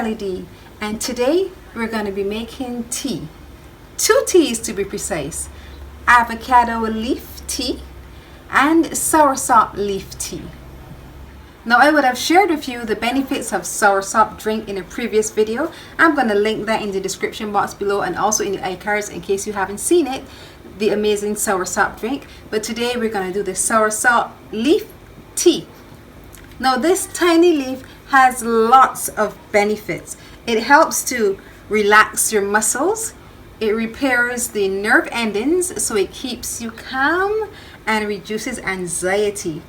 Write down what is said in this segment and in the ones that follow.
Ltd, and today we're going to be making tea. 2 teas to be precise: Avocado Leaf Tea and Soursop Leaf Tea. Now, I would have shared with you the benefits of Soursop drink in a previous video. I'm going to link that in the description box below and also in the iCards in case you haven't seen it, the amazing Soursop drink. But today we're going to do the Soursop Leaf Tea. Now, this tiny leaf has lots of benefits. It helps to relax your muscles. It repairs the nerve endings, so it keeps you calm and reduces anxiety.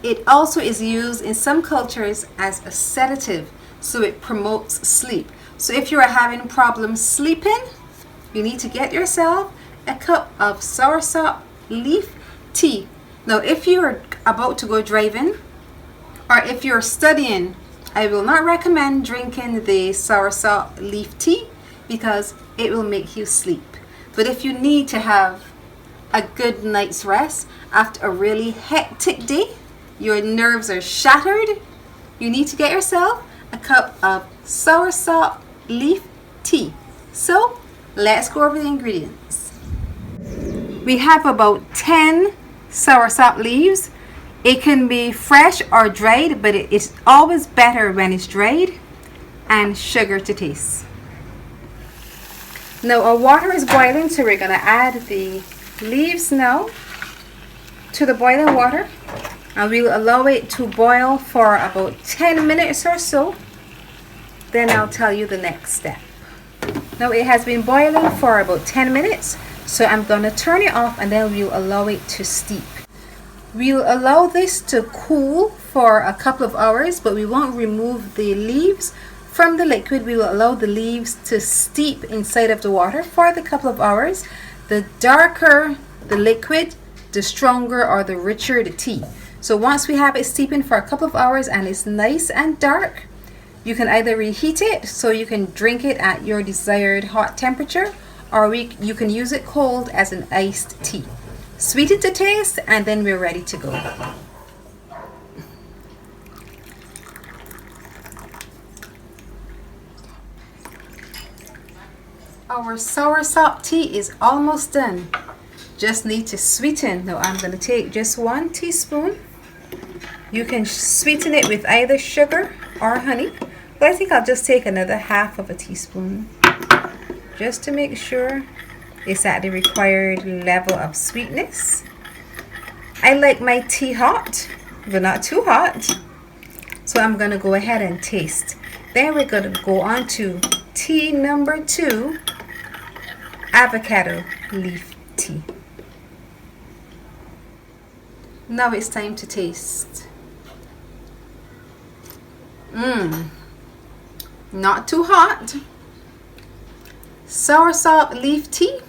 It also is used in some cultures as a sedative, so it promotes sleep. So if you are having problems sleeping, you need to get yourself a cup of Soursop Leaf Tea. Now, if you're about to go driving or if you're studying, I will not recommend drinking the Soursop Leaf Tea because it will make you sleep. But if you need to have a good night's rest after a really hectic day, your nerves are shattered, you need to get yourself a cup of Soursop Leaf Tea. So let's go over the ingredients. We have about 10 Soursop leaves. It can be fresh or dried, but it's always better when it's dried. And sugar to taste. Now our water is boiling, so we're going to add the leaves now to the boiling water. And we'll allow it to boil for about 10 minutes or so. Then I'll tell you the next step. Now it has been boiling for about 10 minutes, so I'm going to turn it off and then we'll allow it to steep. We'll allow this to cool for a couple of hours, but we won't remove the leaves from the liquid. We will allow the leaves to steep inside of the water for the couple of hours. The darker the liquid, the stronger or the richer the tea. So once we have it steeping for a couple of hours and it's nice and dark, you can either reheat it so you can drink it at your desired hot temperature, or you can use it cold as an iced tea. Sweeten to taste, and then we're ready to go. Our Soursop tea is almost done. Just need to sweeten. Now I'm going to take just 1 teaspoon. You can sweeten it with either sugar or honey, but I think I'll just take another half of a teaspoon just to make sure it's at the required level of sweetness. I like my tea hot, but not too hot. So I'm going to go ahead and taste. Then we're going to go on to tea number 2, Avocado Leaf Tea. Now it's time to taste. Not too hot. Soursop Leaf Tea.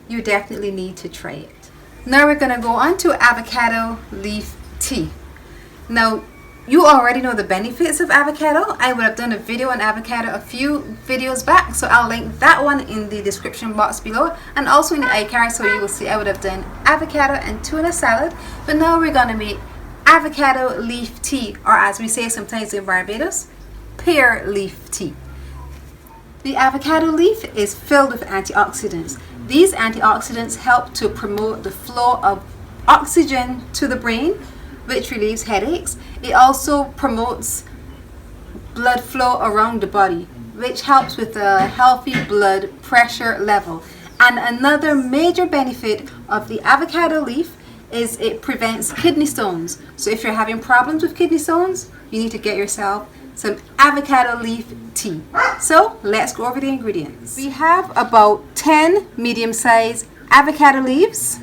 You definitely need to try it. Now we're going to go on to Avocado Leaf Tea. Now, you already know the benefits of avocado. I would have done a video on avocado a few videos back, so I'll link that one in the description box below and also in the iCard, so you will see I would have done avocado and tuna salad. But now we're going to make Avocado Leaf Tea, or as we say sometimes in Barbados, pear leaf tea. The avocado leaf is filled with antioxidants. These antioxidants help to promote the flow of oxygen to the brain, which relieves headaches. It also promotes blood flow around the body, which helps with a healthy blood pressure level. And another major benefit of the avocado leaf is it prevents kidney stones. So if you're having problems with kidney stones, you need to get yourself some avocado leaf tea. So let's go over the ingredients. We have about 10 medium-sized avocado leaves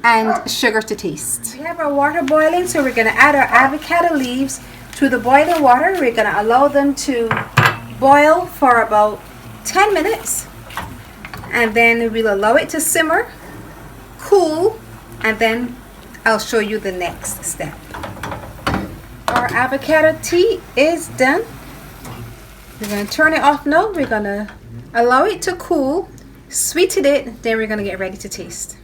and sugar to taste. We have our water boiling, so we're going to add our avocado leaves to the boiling water. We're going to allow them to boil for about 10 minutes, and then we'll allow it to simmer, cool, and then I'll show you the next step. Our avocado tea is done. We're going to turn it off now. We're going to allow it to cool, sweeten it, then we're going to get ready to taste.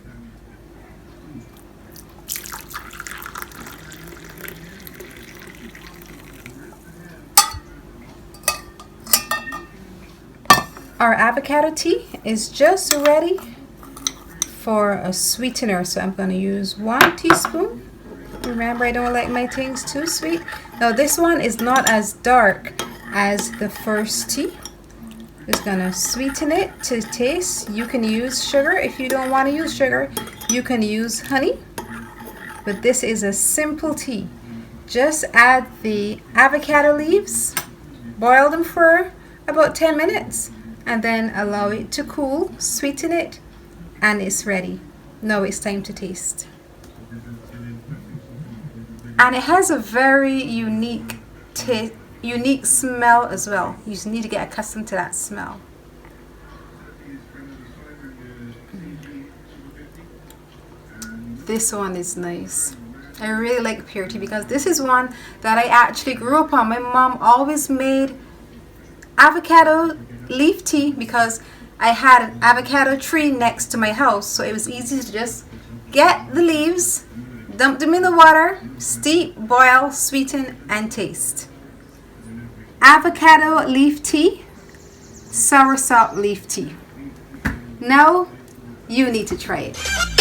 our avocado tea is just ready for a sweetener. So I'm going to use 1 teaspoon. Remember, I don't like my things too sweet. Now this one is not as dark as the first tea. Just gonna sweeten it to taste. You can use sugar. If you don't want to use sugar, you can use honey. But this is a simple tea. Just add the avocado leaves, boil them for about 10 minutes, and then allow it to cool, sweeten it, and it's ready. Now it's time to taste. And it has a very unique smell as well. You just need to get accustomed to that smell. This one is nice. I really like pure tea because this is one that I actually grew up on. My mom always made avocado leaf tea because I had an avocado tree next to my house, so it was easy to just get the leaves, dump them in the water, steep, boil, sweeten, and taste. Avocado leaf tea, Soursop leaf tea. Now you need to try it.